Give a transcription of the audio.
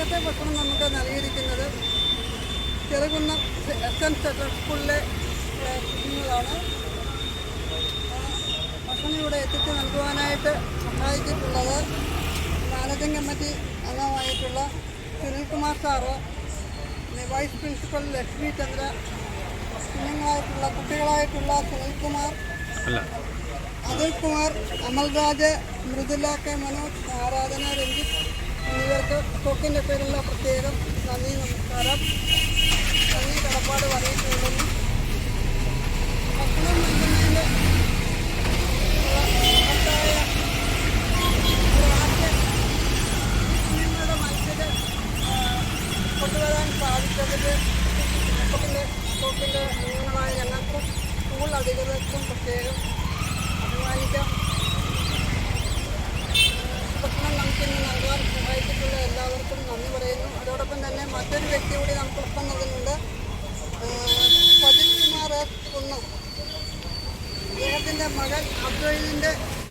ഇന്നത്തെ ഭക്ഷണം നമുക്ക് നൽകിയിരിക്കുന്നത് ചെറുകുന്നം SM സെൻട്രൽ സ്കൂളിലെ കുഞ്ഞുങ്ങളാണ്. ഭക്ഷണം ഇവിടെ എത്തിച്ച് നൽകുവാനായിട്ട് സഹായിച്ചിട്ടുള്ളത് മാനേജിംഗ് കമ്മിറ്റി അംഗമായിട്ടുള്ള Sunilkumar sir, vice principal Lakshmi Chandra, കുട്ടികളായിട്ടുള്ള സുനിൽകുമാർ, അതുൽകുമാർ, അമൽരാജ്, മൃദുല കെ മനോജ്, ആരാധന, രഞ്ജിത്ത് എന്നിവർക്ക് സ്റ്റോക്കിൻ്റെ പേരിലുള്ള പ്രത്യേകം നന്ദി, നമസ്കാരം, നന്ദി കടപ്പാട് അറിയിച്ചുകൊള്ളുന്നു. ഭക്ഷണം നൽകുന്നതിൻ്റെ കുഞ്ഞുങ്ങളുടെ മനസ്സിൽ കൊണ്ടുവരാൻ സാധിച്ചതിൽ സ്റ്റോക്കിൻ്റെ അംഗങ്ങളായ ഞങ്ങൾക്കും സ്കൂൾ അധികൃതർക്കും പ്രത്യേകം അഭിമാനിക്കാം. ഭക്ഷണം നമുക്കിന്ന് നൽകാൻ സഹായിച്ചിട്ടുള്ള എല്ലാവർക്കും നന്ദി പറയുന്നു. അതോടൊപ്പം തന്നെ മറ്റൊരു വ്യക്തി കൂടി നമുക്കൊപ്പം നൽകുന്നുണ്ട്. സജിത് കുമാർ കുന്നം, അദ്ദേഹത്തിൻ്റെ മകൻ അബ്ദുലിൻ്റെ